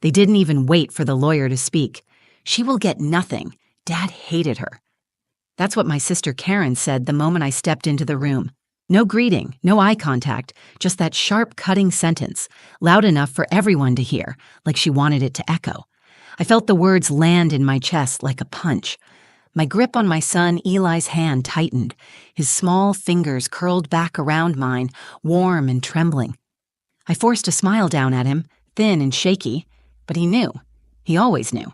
They didn't even wait for the lawyer to speak. She will get nothing. Dad hated her. That's what my sister Karen said the moment I stepped into the room. No greeting, no eye contact, just that sharp, cutting sentence, loud enough for everyone to hear, like she wanted it to echo. I felt the words land in my chest like a punch. My grip on my son Eli's hand tightened. His small fingers curled back around mine, warm and trembling. I forced a smile down at him, thin and shaky, but he knew. He always knew.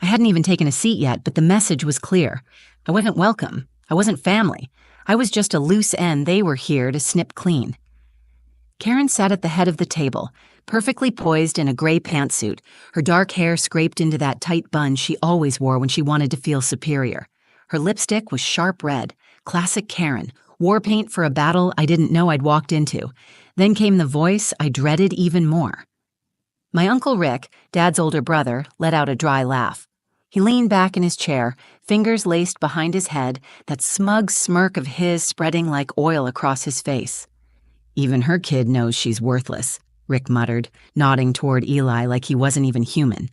I hadn't even taken a seat yet, but the message was clear. I wasn't welcome. I wasn't family. I was just a loose end they were here to snip clean. Karen sat at the head of the table, perfectly poised in a gray pantsuit, her dark hair scraped into that tight bun she always wore when she wanted to feel superior. Her lipstick was sharp red, classic Karen, war paint for a battle I didn't know I'd walked into. Then came the voice I dreaded even more. My Uncle Rick, Dad's older brother, let out a dry laugh. He leaned back in his chair, fingers laced behind his head, that smug smirk of his spreading like oil across his face. "Even her kid knows she's worthless," Rick muttered, nodding toward Eli like he wasn't even human.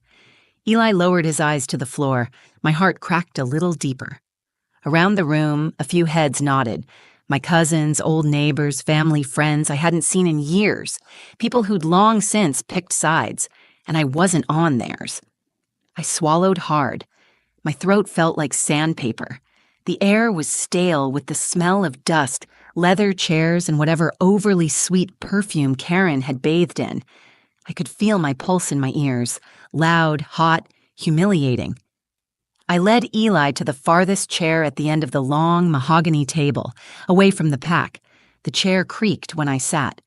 Eli lowered his eyes to the floor. My heart cracked a little deeper. Around the room, a few heads nodded. My cousins, old neighbors, family friends I hadn't seen in years. People who'd long since picked sides, and I wasn't on theirs. I swallowed hard. My throat felt like sandpaper. The air was stale with the smell of dust, leather chairs, and whatever overly sweet perfume Karen had bathed in. I could feel my pulse in my ears, loud, hot, humiliating. I led Eli to the farthest chair at the end of the long mahogany table, away from the pack. The chair creaked when I sat.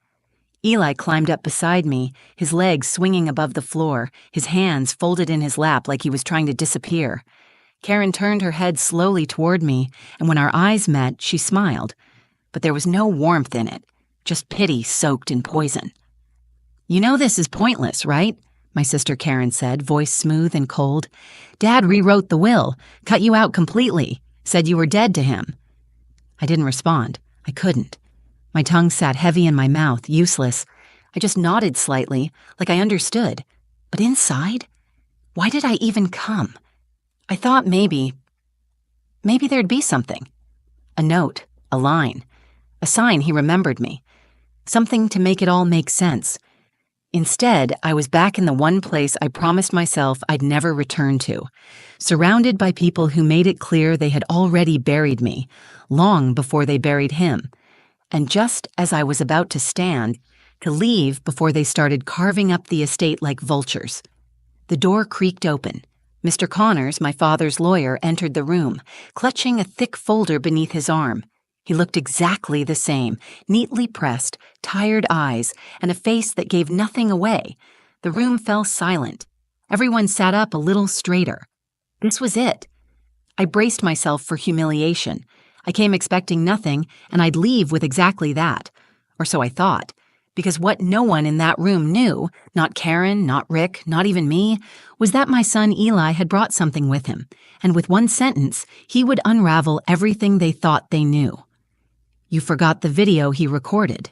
Eli climbed up beside me, his legs swinging above the floor, his hands folded in his lap like he was trying to disappear. Karen turned her head slowly toward me, and when our eyes met, she smiled. But there was no warmth in it, just pity soaked in poison. "You know this is pointless, right?" my sister Karen said, voice smooth and cold. "Dad rewrote the will, cut you out completely, said you were dead to him." I didn't respond. I couldn't. My tongue sat heavy in my mouth, useless. I just nodded slightly, like I understood. But inside, why did I even come? I thought maybe there'd be something. A note, a line, a sign he remembered me. Something to make it all make sense. Instead, I was back in the one place I promised myself I'd never return to, surrounded by people who made it clear they had already buried me, long before they buried him. And just as I was about to stand, to leave before they started carving up the estate like vultures. The door creaked open. Mr. Connors, my father's lawyer, entered the room, clutching a thick folder beneath his arm. He looked exactly the same, neatly pressed, tired eyes, and a face that gave nothing away. The room fell silent. Everyone sat up a little straighter. This was it. I braced myself for humiliation. I came expecting nothing, and I'd leave with exactly that. Or so I thought. Because what no one in that room knew, not Karen, not Rick, not even me, was that my son Eli had brought something with him, and with one sentence, he would unravel everything they thought they knew. "You forgot the video he recorded."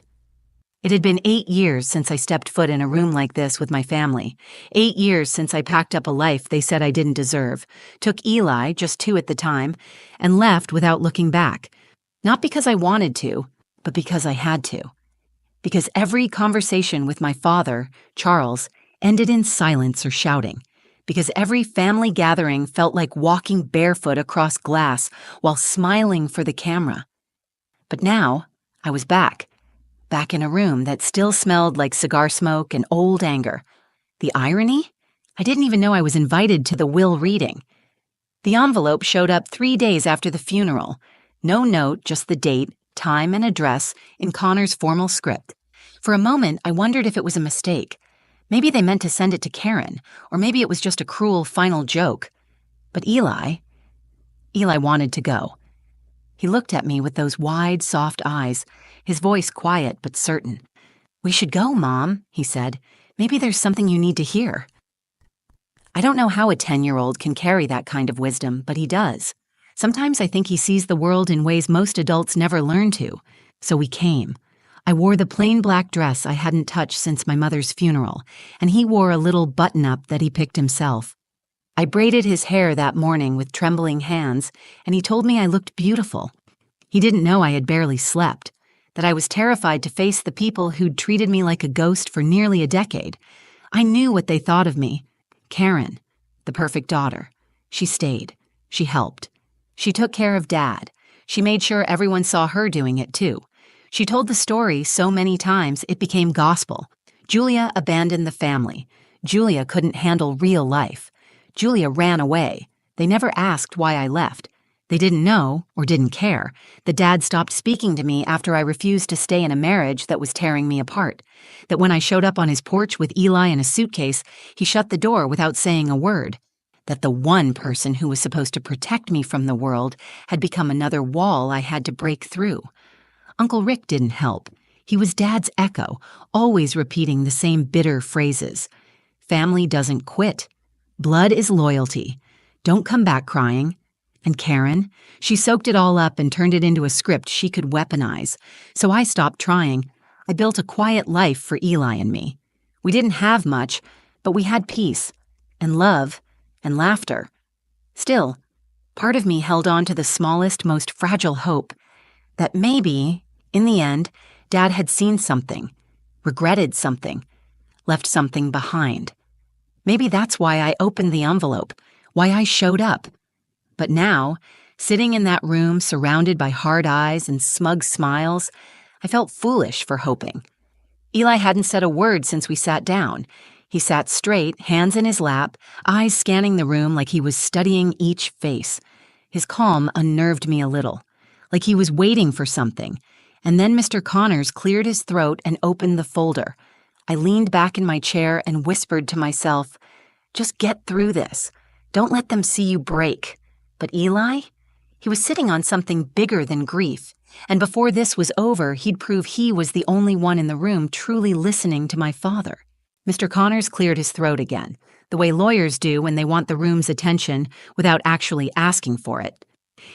It had been 8 years since I stepped foot in a room like this with my family. 8 years since I packed up a life they said I didn't deserve, took Eli, just 2 at the time, and left without looking back. Not because I wanted to, but because I had to. Because every conversation with my father, Charles, ended in silence or shouting. Because every family gathering felt like walking barefoot across glass while smiling for the camera. But now, I was back in a room that still smelled like cigar smoke and old anger. The irony? I didn't even know I was invited to the will reading. The envelope showed up 3 days after the funeral. No note, just the date, time, and address in Connor's formal script. For a moment, I wondered if it was a mistake. Maybe they meant to send it to Karen, or maybe it was just a cruel final joke. But Eli wanted to go. He looked at me with those wide, soft eyes, his voice quiet but certain. "We should go, Mom," he said. "Maybe there's something you need to hear." I don't know how a 10-year-old can carry that kind of wisdom, but he does. Sometimes I think he sees the world in ways most adults never learn to. So we came. I wore the plain black dress I hadn't touched since my mother's funeral, and he wore a little button-up that he picked himself. I braided his hair that morning with trembling hands, and he told me I looked beautiful. He didn't know I had barely slept, that I was terrified to face the people who'd treated me like a ghost for nearly a decade. I knew what they thought of me. Karen, the perfect daughter. She stayed. She helped. She took care of Dad. She made sure everyone saw her doing it too. She told the story so many times it became gospel. Julia abandoned the family. Julia couldn't handle real life. Julia ran away. They never asked why I left. They didn't know, or didn't care, that Dad stopped speaking to me after I refused to stay in a marriage that was tearing me apart. That when I showed up on his porch with Eli in a suitcase, he shut the door without saying a word. That the one person who was supposed to protect me from the world had become another wall I had to break through. Uncle Rick didn't help. He was Dad's echo, always repeating the same bitter phrases. Family doesn't quit. Blood is loyalty. Don't come back crying. And Karen, she soaked it all up and turned it into a script she could weaponize. So I stopped trying. I built a quiet life for Eli and me. We didn't have much, but we had peace, and love, and laughter. Still, part of me held on to the smallest, most fragile hope that maybe, in the end, Dad had seen something, regretted something, left something behind. Maybe that's why I opened the envelope, why I showed up. But now, sitting in that room surrounded by hard eyes and smug smiles, I felt foolish for hoping. Eli hadn't said a word since we sat down. He sat straight, hands in his lap, eyes scanning the room like he was studying each face. His calm unnerved me a little, like he was waiting for something. And then Mr. Connors cleared his throat and opened the folder. I leaned back in my chair and whispered to myself, "Just get through this. Don't let them see you break." But Eli? He was sitting on something bigger than grief. And before this was over, he'd prove he was the only one in the room truly listening to my father. Mr. Connors cleared his throat again, the way lawyers do when they want the room's attention without actually asking for it.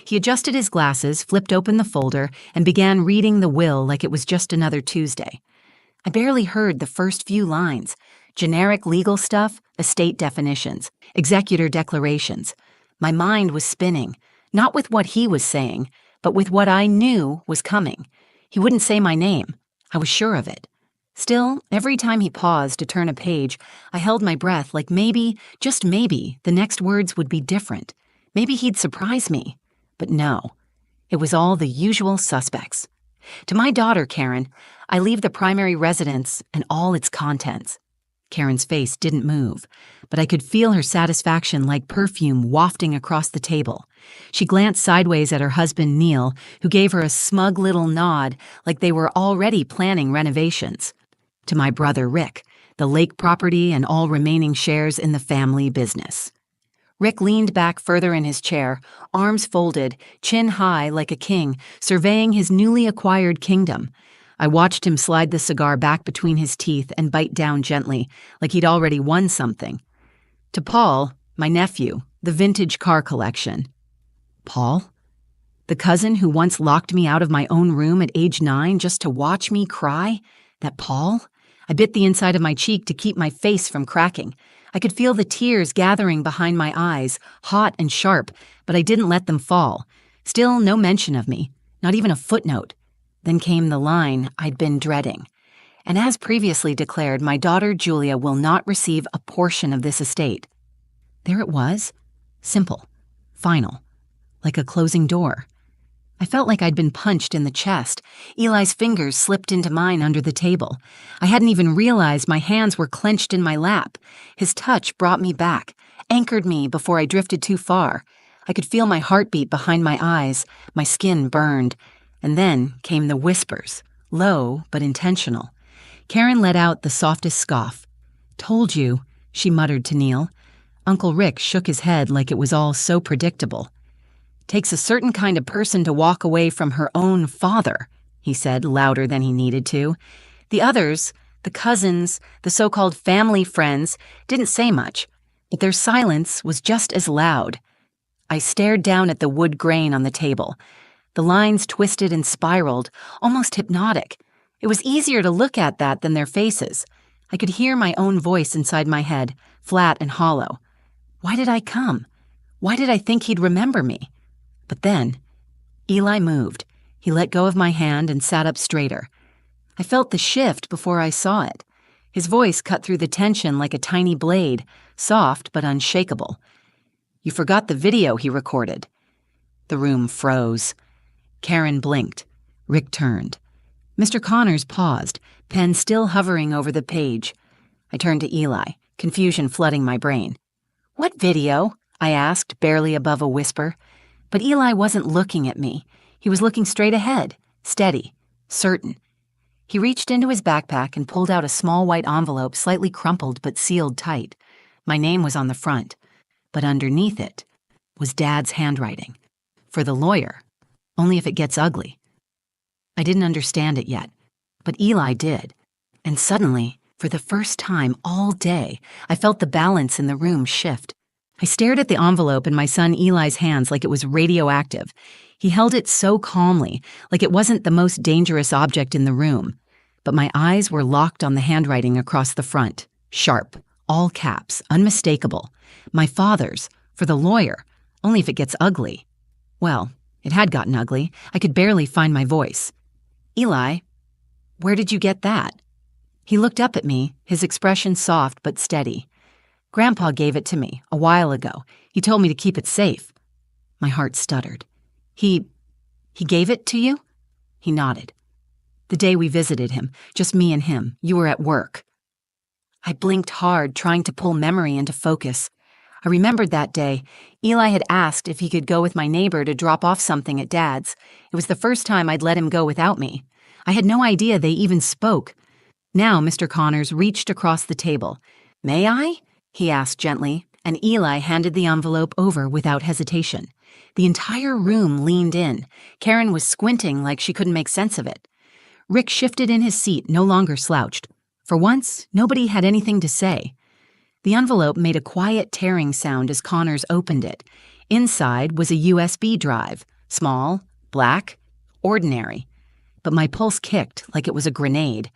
He adjusted his glasses, flipped open the folder, and began reading the will like it was just another Tuesday. I barely heard the first few lines. Generic legal stuff, estate definitions, executor declarations. My mind was spinning, not with what he was saying, but with what I knew was coming. He wouldn't say my name. I was sure of it. Still, every time he paused to turn a page, I held my breath like maybe, just maybe, the next words would be different. Maybe he'd surprise me. But no. It was all the usual suspects. To my daughter, Karen, I leave the primary residence and all its contents. Karen's face didn't move, but I could feel her satisfaction like perfume wafting across the table. She glanced sideways at her husband, Neil, who gave her a smug little nod like they were already planning renovations. To my brother, Rick, the lake property and all remaining shares in the family business. Rick leaned back further in his chair, arms folded, chin high like a king, surveying his newly acquired kingdom. I watched him slide the cigar back between his teeth and bite down gently, like he'd already won something. To Paul, my nephew, the vintage car collection. Paul? The cousin who once locked me out of my own room at age 9 just to watch me cry? That Paul? I bit the inside of my cheek to keep my face from cracking. I could feel the tears gathering behind my eyes, hot and sharp, but I didn't let them fall. Still no mention of me, not even a footnote. Then came the line I'd been dreading. And as previously declared, my daughter Julia will not receive a portion of this estate. There it was. Simple. Final. Like a closing door. I felt like I'd been punched in the chest. Eli's fingers slipped into mine under the table. I hadn't even realized my hands were clenched in my lap. His touch brought me back, anchored me before I drifted too far. I could feel my heartbeat behind my eyes. My skin burned. And then came the whispers, low but intentional. Karen let out the softest scoff. "Told you," she muttered to Neil. Uncle Rick shook his head like it was all so predictable. "Takes a certain kind of person to walk away from her own father," he said louder than he needed to. The others, the cousins, the so-called family friends, didn't say much, but their silence was just as loud. I stared down at the wood grain on the table. The lines twisted and spiraled, almost hypnotic. It was easier to look at that than their faces. I could hear my own voice inside my head, flat and hollow. Why did I come? Why did I think he'd remember me? But then, Eli moved. He let go of my hand and sat up straighter. I felt the shift before I saw it. His voice cut through the tension like a tiny blade, soft but unshakable. "You forgot the video he recorded." The room froze. Karen blinked. Rick turned. Mr. Connors paused, pen still hovering over the page. I turned to Eli, confusion flooding my brain. "What video?" I asked, barely above a whisper. But Eli wasn't looking at me. He was looking straight ahead, steady, certain. He reached into his backpack and pulled out a small white envelope slightly crumpled but sealed tight. My name was on the front, but underneath it was Dad's handwriting. For the lawyer, only if it gets ugly. I didn't understand it yet, but Eli did. And suddenly, for the first time all day, I felt the balance in the room shift. I stared at the envelope in my son Eli's hands like it was radioactive. He held it so calmly, like it wasn't the most dangerous object in the room. But my eyes were locked on the handwriting across the front. Sharp, all caps, unmistakable. My father's, for the lawyer, only if it gets ugly. Well, it had gotten ugly. I could barely find my voice. "Eli, where did you get that?" He looked up at me, his expression soft but steady. "Grandpa gave it to me a while ago. He told me to keep it safe." My heart stuttered. He gave it to you?" He nodded. "The day we visited him, just me and him, you were at work." I blinked hard, trying to pull memory into focus. I remembered that day. Eli had asked if he could go with my neighbor to drop off something at Dad's. It was the first time I'd let him go without me. I had no idea they even spoke. Now Mr. Connors reached across the table. "May I?" he asked gently, and Eli handed the envelope over without hesitation. The entire room leaned in. Karen was squinting like she couldn't make sense of it. Rick shifted in his seat, no longer slouched. For once, nobody had anything to say. The envelope made a quiet tearing sound as Connors opened it. Inside was a USB drive, small, black, ordinary. But my pulse kicked like it was a grenade.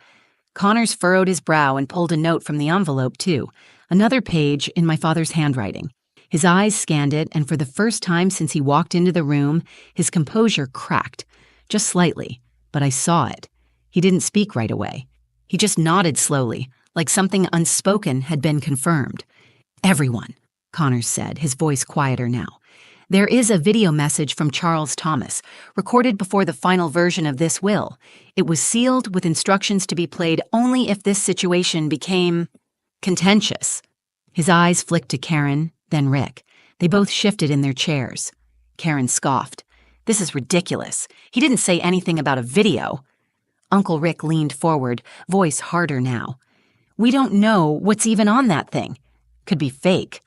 Connors furrowed his brow and pulled a note from the envelope, too. Another page in my father's handwriting. His eyes scanned it, and for the first time since he walked into the room, his composure cracked. Just slightly, but I saw it. He didn't speak right away. He just nodded slowly, like something unspoken had been confirmed. "Everyone," Connors said, his voice quieter now. "There is a video message from Charles Thomas, recorded before the final version of this will. It was sealed with instructions to be played only if this situation became contentious." His eyes flicked to Karen, then Rick. They both shifted in their chairs. Karen scoffed. "This is ridiculous. He didn't say anything about a video." Uncle Rick leaned forward, voice harder now. "We don't know what's even on that thing. Could be fake."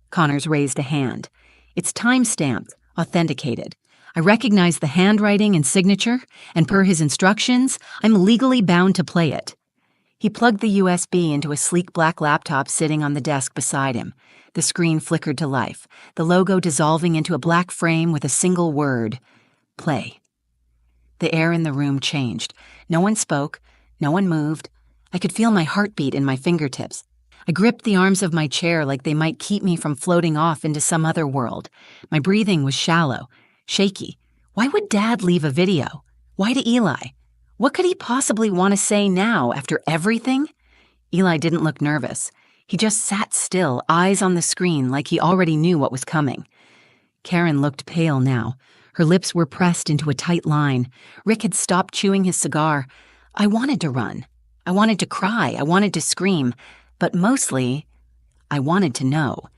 Connors raised a hand. "It's time-stamped, authenticated. I recognize the handwriting and signature, and per his instructions, I'm legally bound to play it." He plugged the USB into a sleek black laptop sitting on the desk beside him. The screen flickered to life, the logo dissolving into a black frame with a single word: play. The air in the room changed. No one spoke, no one moved. I could feel my heartbeat in my fingertips. I gripped the arms of my chair like they might keep me from floating off into some other world. My breathing was shallow, shaky. Why would Dad leave a video? Why to Eli? What could he possibly want to say now after everything? Eli didn't look nervous. He just sat still, eyes on the screen like he already knew what was coming. Karen looked pale now. Her lips were pressed into a tight line. Rick had stopped chewing his cigar. I wanted to run. I wanted to cry. I wanted to scream. But mostly, I wanted to know.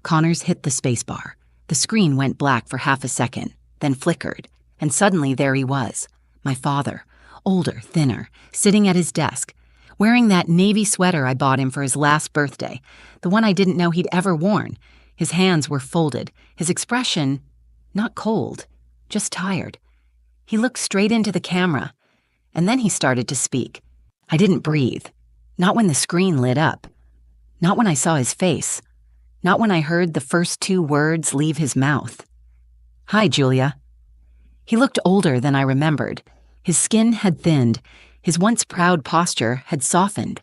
Connors hit the spacebar. The screen went black for half a second, then flickered, and suddenly there he was, my father, older, thinner, sitting at his desk, wearing that navy sweater I bought him for his last birthday, the one I didn't know he'd ever worn. His hands were folded, his expression not cold, just tired. He looked straight into the camera, and then he started to speak. I didn't breathe. Not when the screen lit up. Not when I saw his face. Not when I heard the first two words leave his mouth. "Hi, Julia." He looked older than I remembered. His skin had thinned. His once proud posture had softened.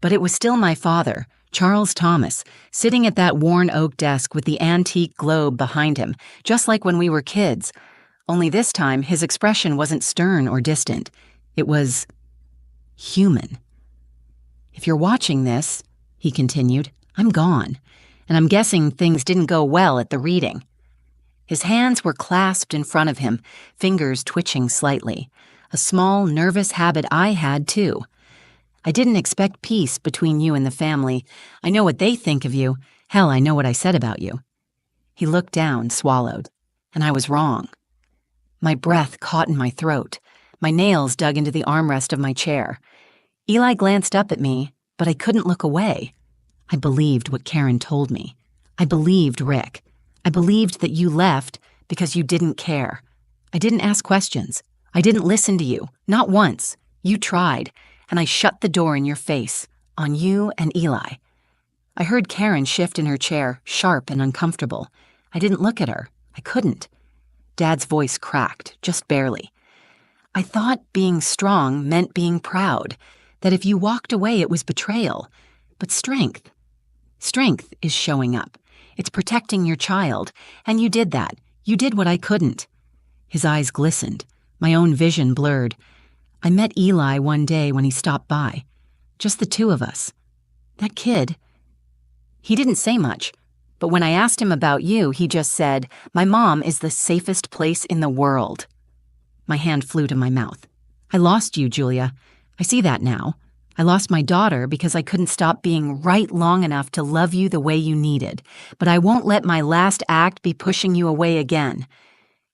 But it was still my father, Charles Thomas, sitting at that worn oak desk with the antique globe behind him, just like when we were kids. Only this time, his expression wasn't stern or distant. It was human. "If you're watching this," he continued, "I'm gone, and I'm guessing things didn't go well at the reading." His hands were clasped in front of him, fingers twitching slightly, a small, nervous habit I had too. "I didn't expect peace between you and the family. I know what they think of you. Hell, I know what I said about you." He looked down, swallowed, and I was wrong. My breath caught in my throat. My nails dug into the armrest of my chair. Eli glanced up at me, but I couldn't look away. I believed what Karen told me. I believed Rick. I believed that you left because you didn't care. I didn't ask questions. I didn't listen to you, not once. You tried, and I shut the door in your face, on you and Eli. I heard Karen shift in her chair, sharp and uncomfortable. I didn't look at her. I couldn't. Dad's voice cracked, just barely. "I thought being strong meant being proud, that if you walked away it was betrayal. But strength is showing up. It's protecting your child, and you did that. You did what I couldn't." His eyes glistened. My own vision blurred. I met Eli one day when he stopped by. Just the two of us. That kid. He didn't say much, but when I asked him about you, he just said, "My mom is the safest place in the world." My hand flew to my mouth. "I lost you, Julia. I see that now. I lost my daughter because I couldn't stop being right long enough to love you the way you needed. But I won't let my last act be pushing you away again."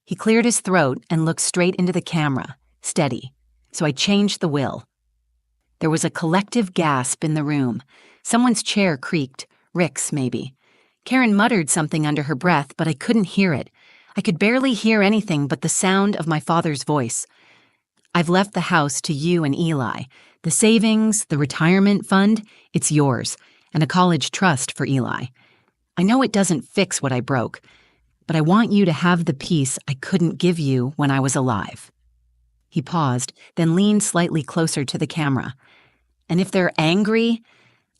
He cleared his throat and looked straight into the camera, steady. So I changed the will. There was a collective gasp in the room. Someone's chair creaked. Rick's, maybe. Karen muttered something under her breath, but I couldn't hear it. I could barely hear anything but the sound of my father's voice. "I've left the house to you and Eli. The savings, the retirement fund, it's yours, and a college trust for Eli. I know it doesn't fix what I broke, but I want you to have the peace I couldn't give you when I was alive." He paused, then leaned slightly closer to the camera. "And if they're angry,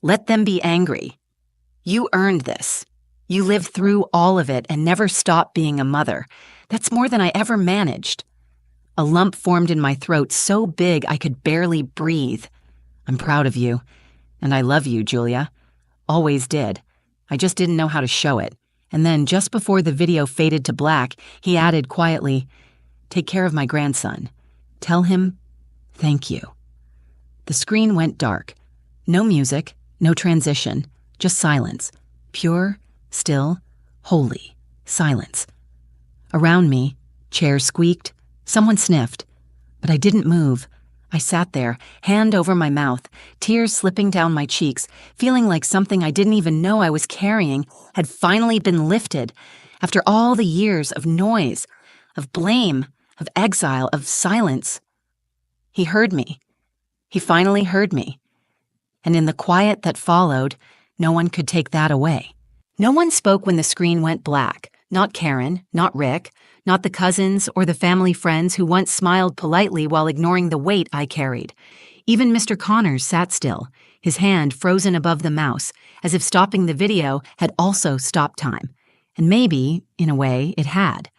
let them be angry. You earned this. You lived through all of it and never stopped being a mother. That's more than I ever managed." A lump formed in my throat so big I could barely breathe. "I'm proud of you, and I love you, Julia. Always did. I just didn't know how to show it." And then, just before the video faded to black, he added quietly, "Take care of my grandson. Tell him, thank you." The screen went dark. No music, no transition, just silence. Pure, still, holy silence. Around me, chairs squeaked, someone sniffed, but I didn't move. I sat there, hand over my mouth, tears slipping down my cheeks, feeling like something I didn't even know I was carrying had finally been lifted after all the years of noise, of blame, of exile, of silence. He heard me. He finally heard me. And in the quiet that followed, no one could take that away. No one spoke when the screen went black. Not Karen, not Rick, not the cousins or the family friends who once smiled politely while ignoring the weight I carried. Even Mr. Connors sat still, his hand frozen above the mouse, as if stopping the video had also stopped time. And maybe, in a way, it had.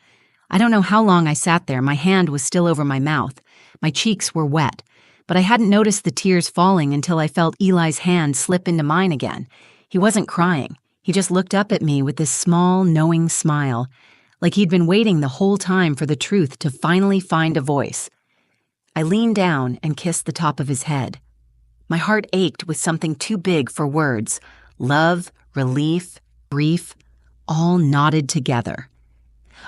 I don't know how long I sat there. My hand was still over my mouth. My cheeks were wet, but I hadn't noticed the tears falling until I felt Eli's hand slip into mine again. He wasn't crying. He just looked up at me with this small, knowing smile, like he'd been waiting the whole time for the truth to finally find a voice. I leaned down and kissed the top of his head. My heart ached with something too big for words. Love, relief, grief, all knotted together.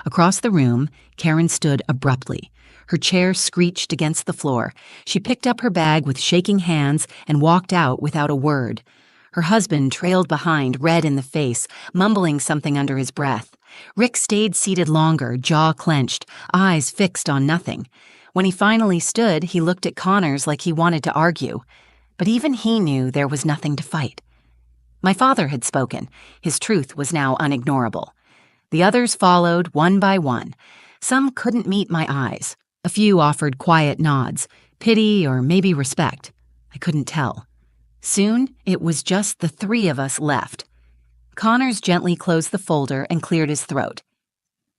Across the room, Karen stood abruptly. Her chair screeched against the floor. She picked up her bag with shaking hands and walked out without a word. Her husband trailed behind, red in the face, mumbling something under his breath. Rick stayed seated longer, jaw clenched, eyes fixed on nothing. When he finally stood, he looked at Connors like he wanted to argue. But even he knew there was nothing to fight. My father had spoken. His truth was now unignorable. The others followed, one by one. Some couldn't meet my eyes. A few offered quiet nods. Pity or maybe respect. I couldn't tell. Soon, it was just the three of us left. Connors gently closed the folder and cleared his throat.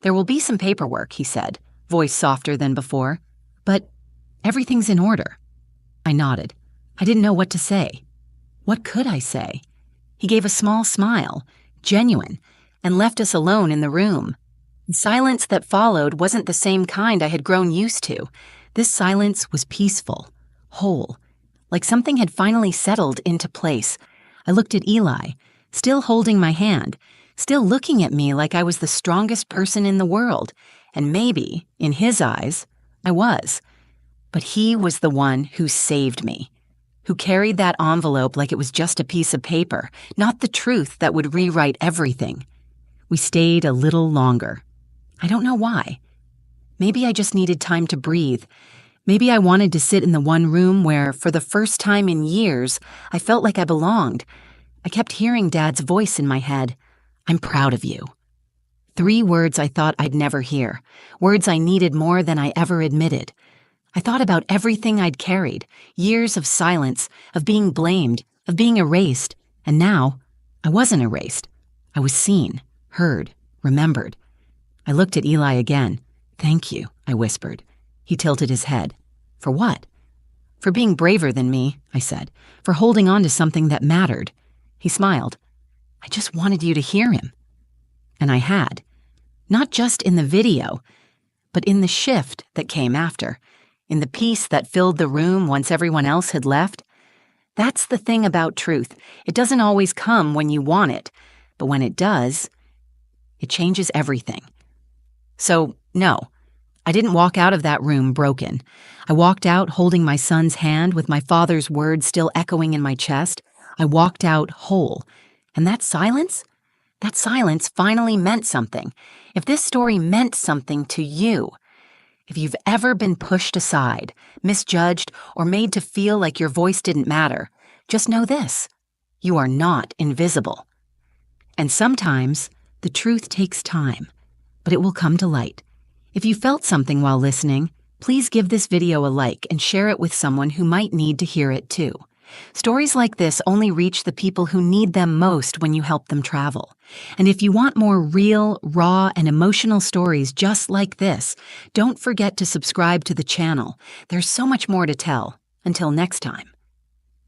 "There will be some paperwork," he said, voice softer than before. "But everything's in order." I nodded. I didn't know what to say. What could I say? He gave a small smile, genuine, and left us alone in the room. The silence that followed wasn't the same kind I had grown used to. This silence was peaceful, whole, like something had finally settled into place. I looked at Eli, still holding my hand, still looking at me like I was the strongest person in the world, and maybe, in his eyes, I was. But he was the one who saved me, who carried that envelope like it was just a piece of paper, not the truth that would rewrite everything. We stayed a little longer. I don't know why. Maybe I just needed time to breathe. Maybe I wanted to sit in the one room where, for the first time in years, I felt like I belonged. I kept hearing Dad's voice in my head. "I'm proud of you." 3 words I thought I'd never hear, words I needed more than I ever admitted. I thought about everything I'd carried, years of silence, of being blamed, of being erased, and now I wasn't erased. I was seen, heard, remembered. I looked at Eli again. "Thank you," I whispered. He tilted his head. "For what?" "For being braver than me," I said, "for holding on to something that mattered." He smiled. "I just wanted you to hear him." And I had. Not just in the video, but in the shift that came after, in the peace that filled the room once everyone else had left. That's the thing about truth. It doesn't always come when you want it, but when it does, it changes everything. So, no, I didn't walk out of that room broken. I walked out holding my son's hand with my father's words still echoing in my chest. I walked out whole. And that silence finally meant something. If this story meant something to you, if you've ever been pushed aside, misjudged, or made to feel like your voice didn't matter, just know this: you are not invisible. And sometimes the truth takes time, but it will come to light. If you felt something while listening, please give this video a like and share it with someone who might need to hear it too. Stories like this only reach the people who need them most when you help them travel. And if you want more real, raw, and emotional stories just like this, don't forget to subscribe to the channel. There's so much more to tell. Until next time,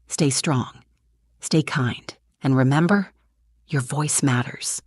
stay strong, stay kind, and remember, your voice matters.